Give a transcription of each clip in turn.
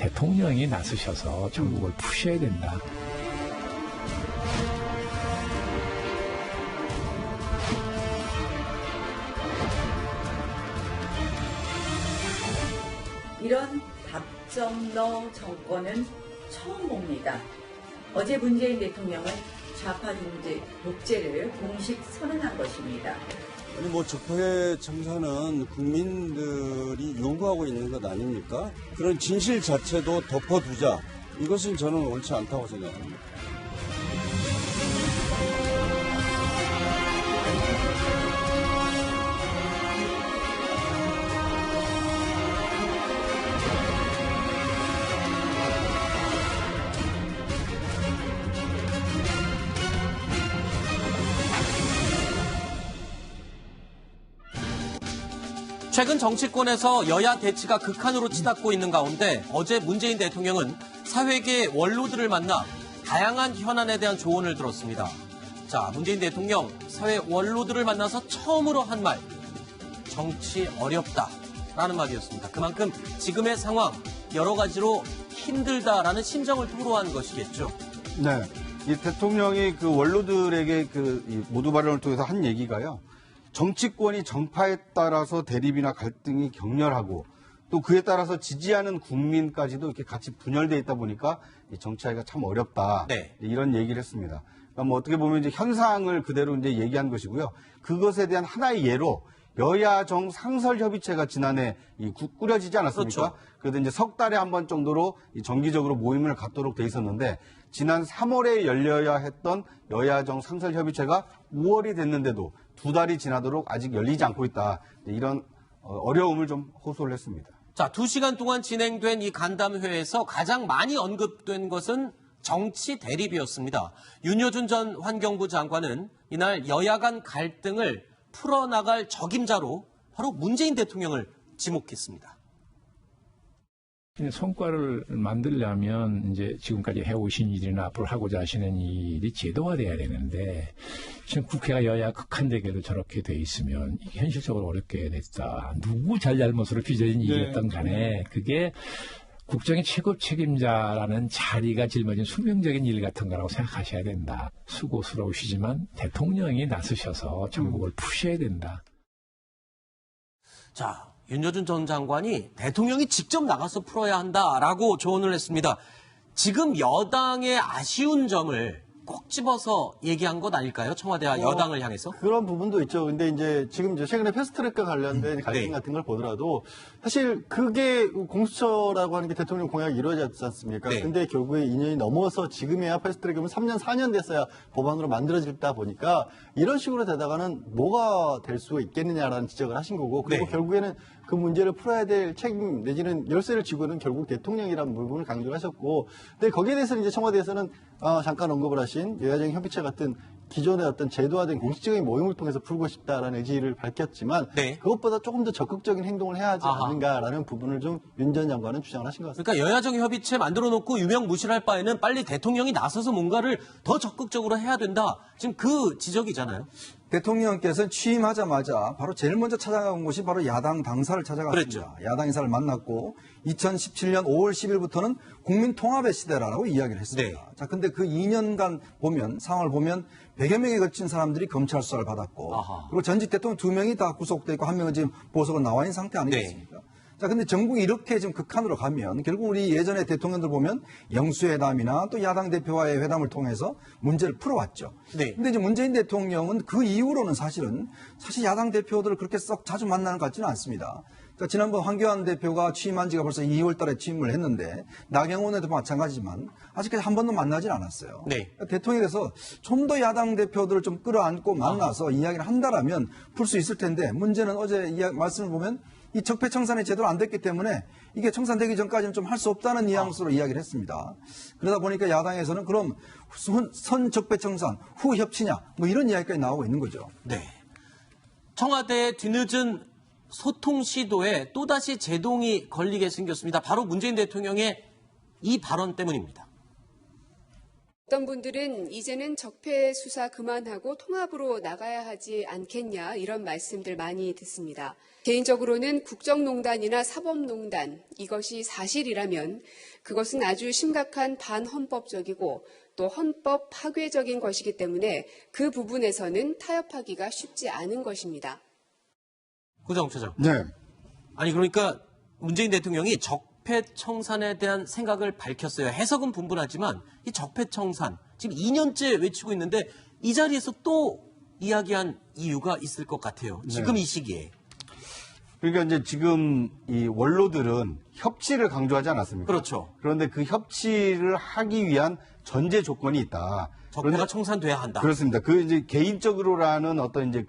대통령이 나서셔서 전국을 푸셔야 된다. 이런 답정너 정권은 처음 봅니다. 어제 문재인 대통령은 좌파 독재를 공식 선언한 것입니다. 아니 적폐청산은 국민들이 요구하고 있는 것 아닙니까? 그런 진실 자체도 덮어두자. 이것은 저는 옳지 않다고 생각합니다. 최근 정치권에서 여야 대치가 극한으로 치닫고 있는 가운데 어제 문재인 대통령은 사회계 원로들을 만나 다양한 현안에 대한 조언을 들었습니다. 자, 문재인 대통령 사회 원로들을 만나서 처음으로 한 말, 정치 어렵다라는 말이었습니다. 그만큼 지금의 상황 여러 가지로 힘들다라는 심정을 토로한 것이겠죠. 네, 이 대통령이 그 원로들에게 이 모두 발언을 통해서 한 얘기가요. 정치권이 정파에 따라서 대립이나 갈등이 격렬하고 또 그에 따라서 지지하는 국민까지도 이렇게 같이 분열되어 있다 보니까 이 정치하기가 참 어렵다. 네. 이런 얘기를 했습니다. 그러니까 어떻게 보면 이제 현상을 그대로 이제 얘기한 것이고요. 그것에 대한 하나의 예로 여야정 상설협의체가 지난해 꾸려지지 않았습니까? 그렇죠. 그래도 이제 석 달에 한 번 정도로 정기적으로 모임을 갖도록 돼 있었는데 지난 3월에 열려야 했던 여야정 상설협의체가 5월이 됐는데도 2달이 지나도록 아직 열리지 않고 있다. 이런 어려움을 좀 호소를 했습니다. 자, 2시간 동안 진행된 이 간담회에서 가장 많이 언급된 것은 정치 대립이었습니다. 윤여준 전 환경부 장관은 이날 여야 간 갈등을 풀어나갈 적임자로 바로 문재인 대통령을 지목했습니다. 성과를 만들려면 이제 지금까지 해오신 일이나 앞으로 하고자 하시는 일이 제도화돼야 되는데 지금 국회가 여야 극한 대결로 저렇게 돼 있으면 이게 현실적으로 어렵게 됐다. 누구 잘잘못으로 빚어진 일이었던 간에 그게 국정의 최고 책임자라는 자리가 짊어진 수명적인 일 같은 거라고 생각하셔야 된다. 수고스러우시지만 대통령이 나서셔서 전국을 푸셔야 된다. 자, 윤여준 전 장관이 대통령이 직접 나가서 풀어야 한다라고 조언을 했습니다. 지금 여당의 아쉬운 점을 꼭 집어서 얘기한 것 아닐까요? 청와대와 여당을 향해서? 그런 부분도 있죠. 근데 이제 지금 최근에 패스트트랙과 관련된 갈등 같은 걸 보더라도 사실 그게 공수처라고 하는 게 대통령 공약이 이루어졌지 않습니까? 네. 근데 결국에 2년이 넘어서 지금에야 패스트트랙이면 3년, 4년 됐어야 법안으로 만들어졌다 보니까 이런 식으로 되다가는 뭐가 될 수가 있겠느냐라는 지적을 하신 거고 그리고 네. 결국에는 그 문제를 풀어야 될 책임 내지는 열쇠를 쥐고는 결국 대통령이라는 부분을 강조를 하셨고 근데 거기에 대해서는 이제 청와대에서는 잠깐 언급을 하신 여야정 협의체 같은 기존의 어떤 제도화된 공식적인 모임을 통해서 풀고 싶다라는 의지를 밝혔지만 네. 그것보다 조금 더 적극적인 행동을 해야 하지 않는가라는 부분을 좀 윤 전 장관은 주장을 하신 것 같습니다. 그러니까 여야정 협의체 만들어 놓고 유명무실할 바에는 빨리 대통령이 나서서 뭔가를 더 적극적으로 해야 된다. 지금 그 지적이잖아요. 대통령께서는 취임하자마자 바로 제일 먼저 찾아간 곳이 바로 야당 당사를 찾아갔습니다. 그랬죠. 야당 인사를 만났고 2017년 5월 10일부터는 국민통합의 시대라고 이야기를 했습니다. 네. 자, 근데 그 2년간 보면 상황을 보면 100여 명에 걸친 사람들이 검찰 수사를 받았고 그리고 전직 대통령 2명이 다 구속돼 있고 1명은 지금 보석으로 나와 있는 상태 아니겠습니까? 네. 자, 근데 전국이 이렇게 지금 극한으로 가면 결국 우리 예전에 대통령들 보면 영수회담이나 또 야당 대표와의 회담을 통해서 문제를 풀어왔죠. 네. 근데 이제 문재인 대통령은 그 이후로는 사실 야당 대표들을 그렇게 썩 자주 만나는 것 같지는 않습니다. 그러니까 지난번 황교안 대표가 취임한 지가 벌써 2월 달에 취임을 했는데 나경원에도 마찬가지지만 아직까지 한 번도 만나질 않았어요. 네. 그러니까 대통령께서 좀 더 야당 대표들을 좀 끌어안고 만나서 이야기를 한다라면 풀 수 있을 텐데 문제는 어제 말씀을 보면 이 적폐청산이 제대로 안 됐기 때문에 이게 청산되기 전까지는 좀 할 수 없다는 뉘앙스로 이야기를 했습니다. 그러다 보니까 야당에서는 그럼 선 적폐청산 후 협치냐 뭐 이런 이야기까지 나오고 있는 거죠. 네. 청와대의 뒤늦은 소통 시도에 또다시 제동이 걸리게 생겼습니다. 바로 문재인 대통령의 이 발언 때문입니다. 어떤 분들은 이제는 적폐 수사 그만하고 통합으로 나가야 하지 않겠냐 이런 말씀들 많이 듣습니다. 개인적으로는 국정농단이나 사법농단 이것이 사실이라면 그것은 아주 심각한 반헌법적이고 또 헌법 파괴적인 것이기 때문에 그 부분에서는 타협하기가 쉽지 않은 것입니다. 구정 처장. 네. 아니 그러니까 문재인 대통령이 적폐청산에 대한 생각을 밝혔어요. 해석은 분분하지만 이 적폐청산 지금 2년째 외치고 있는데 이 자리에서 또 이야기한 이유가 있을 것 같아요. 지금 이 시기에. 그러니까 이제 지금 이 원로들은 협치를 강조하지 않았습니까? 그렇죠. 그런데 그 협치를 하기 위한 전제 조건이 있다. 적폐가 청산돼야 한다. 그렇습니다. 그 이제 개인적으로라는 어떤 이제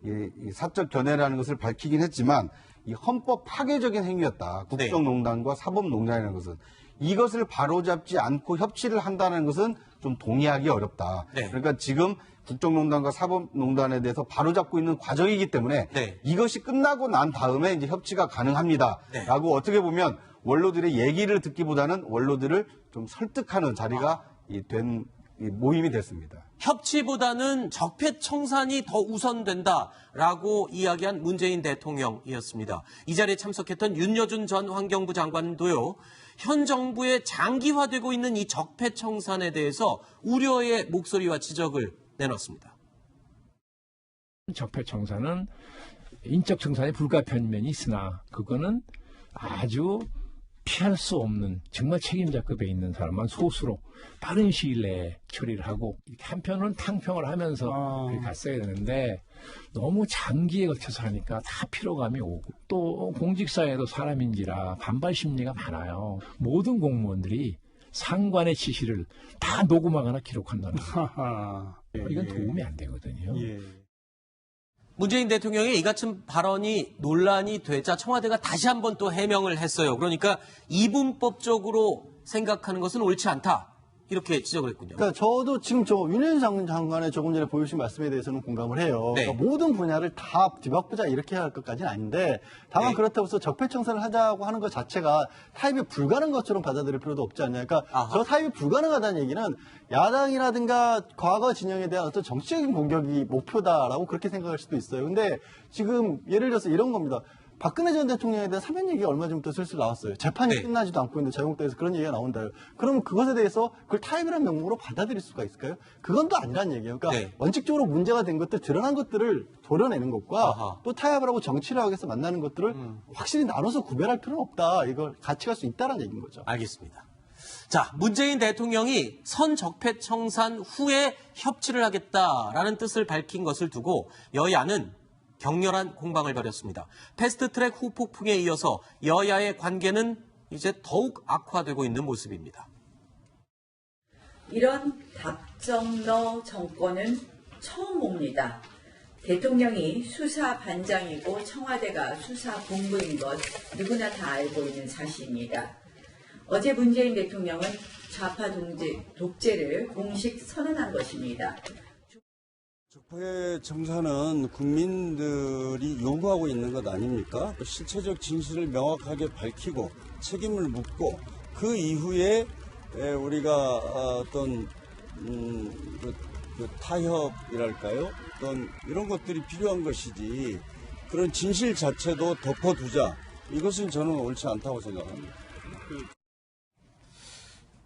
이 사적 견해라는 것을 밝히긴 했지만 이 헌법 파괴적인 행위였다. 국정농단과 사법농단이라는 것은 이것을 바로잡지 않고 협치를 한다는 것은 좀 동의하기 어렵다. 네. 그러니까 지금 국정농단과 사법농단에 대해서 바로잡고 있는 과정이기 때문에 네. 이것이 끝나고 난 다음에 이제 협치가 가능합니다라고 네. 어떻게 보면 원로들의 얘기를 듣기보다는 원로들을 좀 설득하는 자리가 된 모임이 됐습니다. 협치보다는 적폐청산이 더 우선된다라고 이야기한 문재인 대통령이었습니다. 이 자리에 참석했던 윤여준 전 환경부 장관도요. 현 정부의 장기화되고 있는 이 적폐청산에 대해서 우려의 목소리와 지적을 내놨습니다. 적폐청산은 인적 청산의 불가피한 면이 있으나 그거는 아주 피할 수 없는 정말 책임자급에 있는 사람만 소수로 빠른 시일 내에 처리를 하고 이렇게 한편으로는 탕평을 하면서 그렇게 갔어야 되는데 너무 장기에 걸쳐서 하니까 다 피로감이 오고 또 공직사회도 사람인지라 반발 심리가 많아요. 모든 공무원들이 상관의 지시를 다 녹음하거나 기록한다는 거예요. 이건 도움이 안 되거든요. 문재인 대통령의 이 같은 발언이 논란이 되자 청와대가 다시 한번 또 해명을 했어요. 그러니까 이분법적으로 생각하는 것은 옳지 않다. 이렇게 지적을 했군요. 그러니까 저도 지금 윤여준 장관의 조금 전에 보여주신 말씀에 대해서는 공감을 해요. 네. 그러니까 모든 분야를 다 뒤바꾸자 이렇게 해야 할 것까지는 아닌데 다만 네. 그렇다고 해서 적폐청산을 하자고 하는 것 자체가 타협이 불가능한 것처럼 받아들일 필요도 없지 않냐. 그러니까 저 타협이 불가능하다는 얘기는 야당이라든가 과거 진영에 대한 어떤 정치적인 공격이 목표다라고 그렇게 생각할 수도 있어요. 근데 지금 예를 들어서 이런 겁니다. 박근혜 전 대통령에 대한 사면 얘기가 얼마 전부터 슬슬 나왔어요. 재판이 네. 끝나지도 않고 있는데 자유한국당에서 그런 얘기가 나온다요. 그러면 그것에 대해서 그걸 타협이라는 명목으로 받아들일 수가 있을까요? 그건 또 아니란 얘기예요. 그러니까 네. 원칙적으로 문제가 된 것들, 드러난 것들을 도려내는 것과 아하. 또 타협을 하고 정치를 하기 위해서 만나는 것들을 확실히 나눠서 구별할 필요는 없다. 이걸 같이 갈 수 있다는 얘기인 거죠. 알겠습니다. 자, 문재인 대통령이 선적폐청산 후에 협치를 하겠다라는 뜻을 밝힌 것을 두고 여야는 격렬한 공방을 벌였습니다. 패스트트랙 후폭풍에 이어서 여야의 관계는 이제 더욱 악화되고 있는 모습입니다. 이런 답정너 정권은 처음 옵니다. 대통령이 수사 반장이고 청와대가 수사 본부인 것 누구나 다 알고 있는 사실입니다. 어제 문재인 대통령은 좌파 독재를 공식 선언한 것입니다. 적폐청산은 국민들이 요구하고 있는 것 아닙니까? 실체적 진실을 명확하게 밝히고 책임을 묻고 그 이후에 우리가 어떤 그 타협이랄까요? 어떤 이런 것들이 필요한 것이지 그런 진실 자체도 덮어두자. 이것은 저는 옳지 않다고 생각합니다.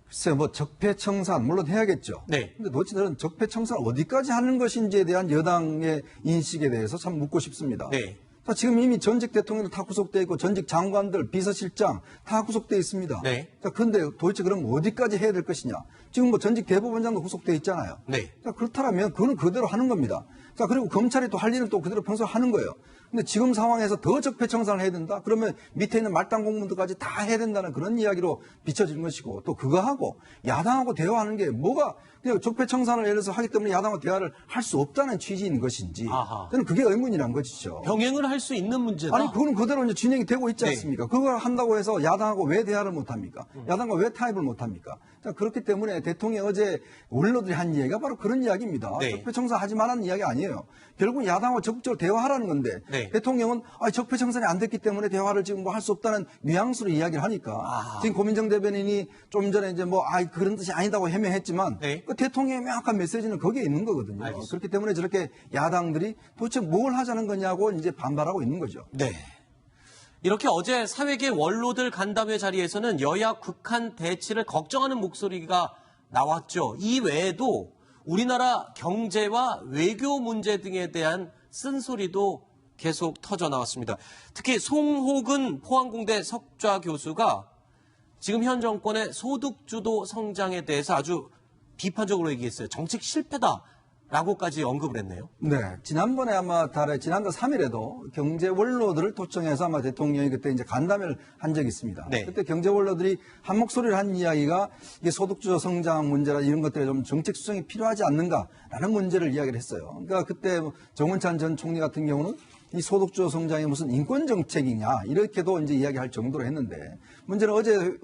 글쎄요, 적폐청산, 물론 해야겠죠. 네. 근데 도대체 저는 적폐청산 어디까지 하는 것인지에 대한 여당의 인식에 대해서 참 묻고 싶습니다. 네. 자, 지금 이미 전직 대통령도 다 구속돼 있고 전직 장관들, 비서실장 다 구속돼 있습니다. 네. 자, 그런데 도대체 그럼 어디까지 해야 될 것이냐? 지금 전직 대법원장도 구속돼 있잖아요. 네. 자, 그렇다면 그거는 그대로 하는 겁니다. 자, 그리고 검찰이 또 할 일은 또 그대로 평소 하는 거예요. 근데 지금 상황에서 더 적폐청산을 해야 된다? 그러면 밑에 있는 말단 공무원들까지 다 해야 된다는 그런 이야기로 비춰지는 것이고 또 그거하고 야당하고 대화하는 게 뭐가 그냥 적폐청산을 예를 들어서 하기 때문에 야당하고 대화를 할 수 없다는 취지인 것인지 아하. 저는 그게 의문이란 것이죠. 병행을 할 수 있는 문제다. 아니, 그거는 그대로 이제 진행이 되고 있지 네. 않습니까? 그걸 한다고 해서 야당하고 왜 대화를 못 합니까? 야당과 왜 타협을 못 합니까? 자, 그렇기 때문에 대통령이 어제 원로들이 한 이야기가 바로 그런 이야기입니다. 네. 적폐청산 하지 말라는 이야기 아니에요. 결국 야당하고 적극적으로 대화하라는 건데 네. 대통령은 적폐청산이 안 됐기 때문에 대화를 지금 뭐 할 수 없다는 뉘앙스로 이야기를 하니까 지금 고민정 대변인이 좀 전에 이제 그런 뜻이 아니다고 해명했지만 네. 그 대통령의 명확한 메시지는 거기에 있는 거거든요. 알겠습니다. 그렇기 때문에 저렇게 야당들이 도대체 뭘 하자는 거냐고 이제 반발하고 있는 거죠. 네. 이렇게 어제 사회계 원로들 간담회 자리에서는 여야 극한 대치를 걱정하는 목소리가 나왔죠. 이 외에도 우리나라 경제와 외교 문제 등에 대한 쓴소리도 계속 터져 나왔습니다. 특히 송호근 포항공대 석좌 교수가 지금 현 정권의 소득주도 성장에 대해서 아주 비판적으로 얘기했어요. 정책 실패다라고까지 언급을 했네요. 네. 지난번에 지난달 3일에도 경제 원로들을 초청해서 아마 대통령이 그때 이제 간담회를 한 적이 있습니다. 네. 그때 경제 원로들이 한 목소리를 한 이야기가 이게 소득주도 성장 문제라 이런 것들에 좀 정책 수정이 필요하지 않는가라는 문제를 이야기를 했어요. 그러니까 그때 정원찬 전 총리 같은 경우는 이 소득주도 성장이 무슨 인권 정책이냐 이렇게도 이제 이야기할 정도로 했는데 문제는 어제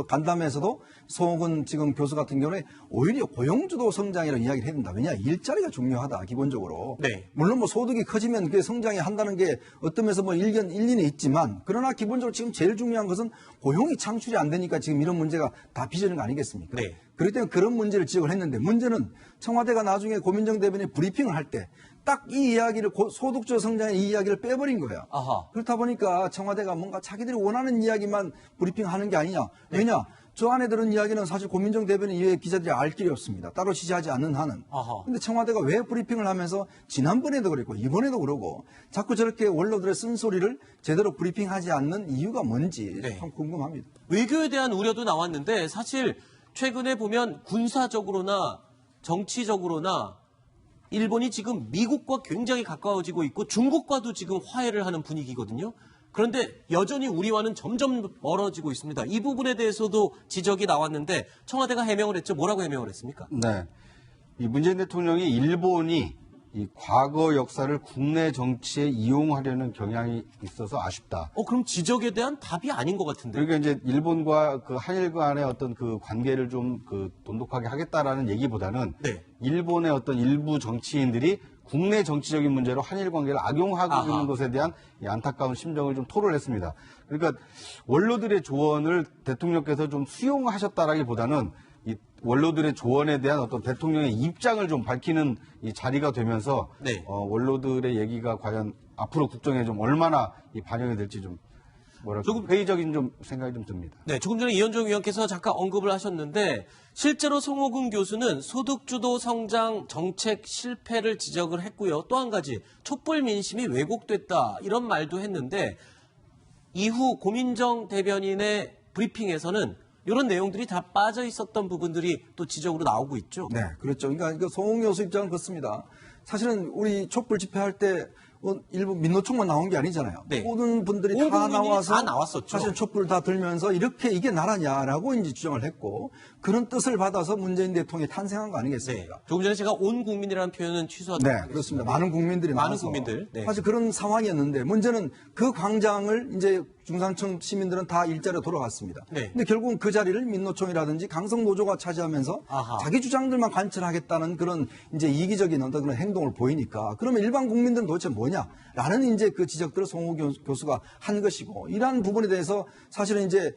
간담회에서도 송호근 지금 교수 같은 경우에 오히려 고용주도 성장이라는 이야기를 해야 된다. 왜냐 일자리가 중요하다 기본적으로. 네. 물론 뭐 소득이 커지면 그게 성장이 한다는 게 어떤 면에서 뭐 일리는 있지만 그러나 기본적으로 지금 제일 중요한 것은 고용이 창출이 안 되니까 지금 이런 문제가 다 빚어진 거 아니겠습니까? 네. 그렇기 때문에 그런 문제를 지적을 했는데 문제는 청와대가 나중에 고민정 대변인이 브리핑을 할 때 딱 이 이야기를 소득주도 성장의 이 이야기를 빼버린 거예요. 아하. 그렇다 보니까 청와대가 뭔가 자기들이 원하는 이야기만 브리핑하는 게 아니냐. 왜냐? 저 안에 들은 이야기는 사실 고민정 대변인 이외에 기자들이 알 길이 없습니다. 따로 지시하지 않는 한은. 그런데 청와대가 왜 브리핑을 하면서 지난번에도 그랬고 이번에도 그러고 자꾸 저렇게 원로들의 쓴소리를 제대로 브리핑하지 않는 이유가 뭔지 네. 참 궁금합니다. 외교에 대한 우려도 나왔는데 사실 최근에 보면 군사적으로나 정치적으로나 일본이 지금 미국과 굉장히 가까워지고 있고 중국과도 지금 화해를 하는 분위기거든요. 그런데 여전히 우리와는 점점 멀어지고 있습니다. 이 부분에 대해서도 지적이 나왔는데 청와대가 해명을 했죠. 뭐라고 해명을 했습니까? 네. 이 문재인 대통령이 일본이 이 과거 역사를 국내 정치에 이용하려는 경향이 있어서 아쉽다. 그럼 지적에 대한 답이 아닌 것 같은데. 그러니까 이제 일본과 그 한일 간의 어떤 그 관계를 좀 돈독하게 하겠다라는 얘기보다는 네. 일본의 어떤 일부 정치인들이 국내 정치적인 문제로 한일 관계를 악용하고 있는 것에 대한 이 안타까운 심정을 좀 토로를 했습니다. 그러니까 원로들의 조언을 대통령께서 좀 수용하셨다라기보다는 이 원로들의 조언에 대한 어떤 대통령의 입장을 좀 밝히는 이 자리가 되면서 네. 원로들의 얘기가 과연 앞으로 국정에 좀 얼마나 이 반영이 될지 좀 조금 회의적인 좀 생각이 좀 듭니다. 네, 조금 전에 이현종 의원께서 잠깐 언급을 하셨는데 실제로 송호근 교수는 소득주도 성장 정책 실패를 지적을 했고요. 또 한 가지 촛불 민심이 왜곡됐다 이런 말도 했는데 이후 고민정 대변인의 브리핑에서는 이런 내용들이 다 빠져 있었던 부분들이 또 지적으로 나오고 있죠. 네, 그렇죠. 그러니까 송호근 교수 입장은 그렇습니다. 사실은 우리 촛불 집회할 때 일부 민노총만 나온 게 아니잖아요. 네. 모든 분들이 온 다 국민이 나와서 다 나왔었죠. 사실 촛불을 다 들면서 이렇게 이게 나라냐라고 이제 주장을 했고 그런 뜻을 받아서 문재인 대통령이 탄생한 거 네. 아니겠습니까? 조금 전에 제가 온 국민이라는 표현은 취소하도록 네, 그렇습니다. 많은 국민들이 많은 나와서 국민들. 네. 사실 그런 상황이었는데 문제는 그 광장을 이제 중산층 시민들은 다 일자리로 돌아갔습니다. 네. 근데 결국은 그 자리를 민노총이라든지 강성노조가 차지하면서 아하. 자기 주장들만 관철하겠다는 그런 이제 이기적인 어떤 그런 행동을 보이니까 그러면 일반 국민들은 도대체 뭐냐라는 이제 그 지적들을 송호 교수가 한 것이고 이러한 부분에 대해서 사실은 이제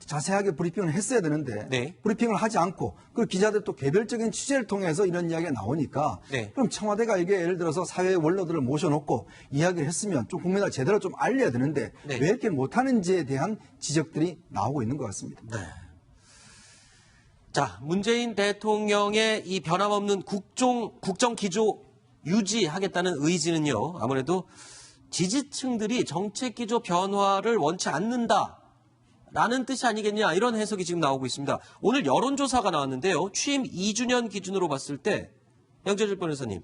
자세하게 브리핑을 했어야 되는데 네. 브리핑을 하지 않고 그 기자들 또 개별적인 취재를 통해서 이런 이야기가 나오니까 네. 그럼 청와대가 이게 예를 들어서 사회 원로들을 모셔놓고 이야기를 했으면 좀 국민을 제대로 좀 알려야 되는데 네. 왜 이렇게 못하는지에 대한 지적들이 나오고 있는 것 같습니다. 네. 자, 문재인 대통령의 이 변함없는 국정 기조 유지하겠다는 의지는요. 아무래도 지지층들이 정책 기조 변화를 원치 않는다. 라는 뜻이 아니겠냐 이런 해석이 지금 나오고 있습니다. 오늘 여론조사가 나왔는데요. 취임 2주년 기준으로 봤을 때 양재질 변호사님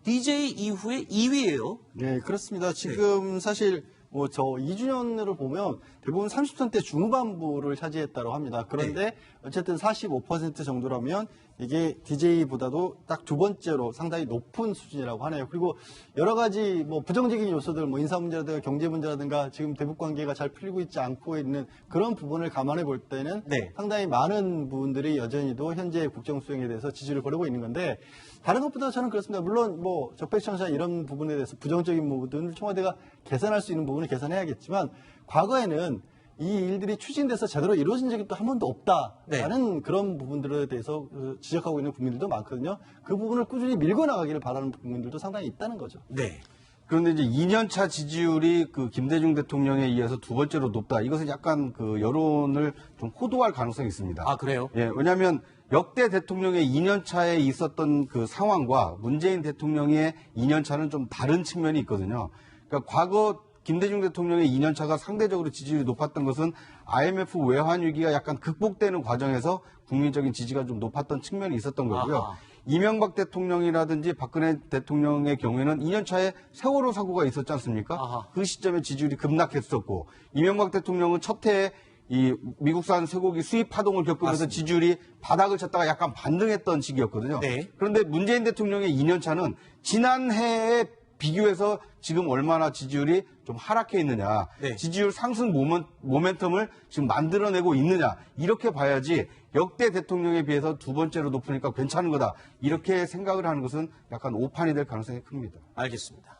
DJ 이후에 2위예요. 네, 그렇습니다. 지금 사실 저 2주년으로 보면 대부분 30선대 중후반부를 차지했다고 합니다. 그런데 어쨌든 45% 정도라면 이게 DJ보다도 딱 두 번째로 상당히 높은 수준이라고 하네요. 그리고 여러 가지 뭐 부정적인 요소들, 뭐 인사 문제라든가 경제 문제라든가 지금 대북 관계가 잘 풀리고 있지 않고 있는 그런 부분을 감안해 볼 때는 상당히 많은 부분들이 여전히도 현재 국정 수행에 대해서 지지를 보내고 있는 건데 다른 것보다 저는 그렇습니다. 물론 뭐 적폐청산 이런 부분에 대해서 부정적인 부분을 청와대가 개선할 수 있는 부분을 개선해야겠지만 과거에는 이 일들이 추진돼서 제대로 이루어진 적이 또 한 번도 없다라는 그런 부분들에 대해서 지적하고 있는 국민들도 많거든요. 그 부분을 꾸준히 밀고 나가기를 바라는 국민들도 상당히 있다는 거죠. 네. 그런데 이제 2년차 지지율이 그 김대중 대통령에 이어서 두 번째로 높다. 이것은 약간 그 여론을 좀 호도할 가능성이 있습니다. 아, 그래요? 예, 왜냐하면 역대 대통령의 2년차에 있었던 그 상황과 문재인 대통령의 2년차는 좀 다른 측면이 있거든요. 그러니까 과거 김대중 대통령의 2년차가 상대적으로 지지율이 높았던 것은 IMF 외환 위기가 약간 극복되는 과정에서 국민적인 지지가 좀 높았던 측면이 있었던 거고요. 아하. 이명박 대통령이라든지 박근혜 대통령의 경우에는 2년차에 세월호 사고가 있었지 않습니까? 아하. 그 시점에 지지율이 급락했었고 이명박 대통령은 첫 해에 이 미국산 쇠고기 수입 파동을 겪으면서 지지율이 바닥을 쳤다가 약간 반등했던 시기였거든요. 네. 그런데 문재인 대통령의 2년차는 지난해에 비교해서 지금 얼마나 지지율이 좀 하락해 있느냐, 네. 지지율 상승 모멘텀을 지금 만들어내고 있느냐, 이렇게 봐야지 역대 대통령에 비해서 두 번째로 높으니까 괜찮은 거다, 이렇게 생각을 하는 것은 약간 오판이 될 가능성이 큽니다. 알겠습니다.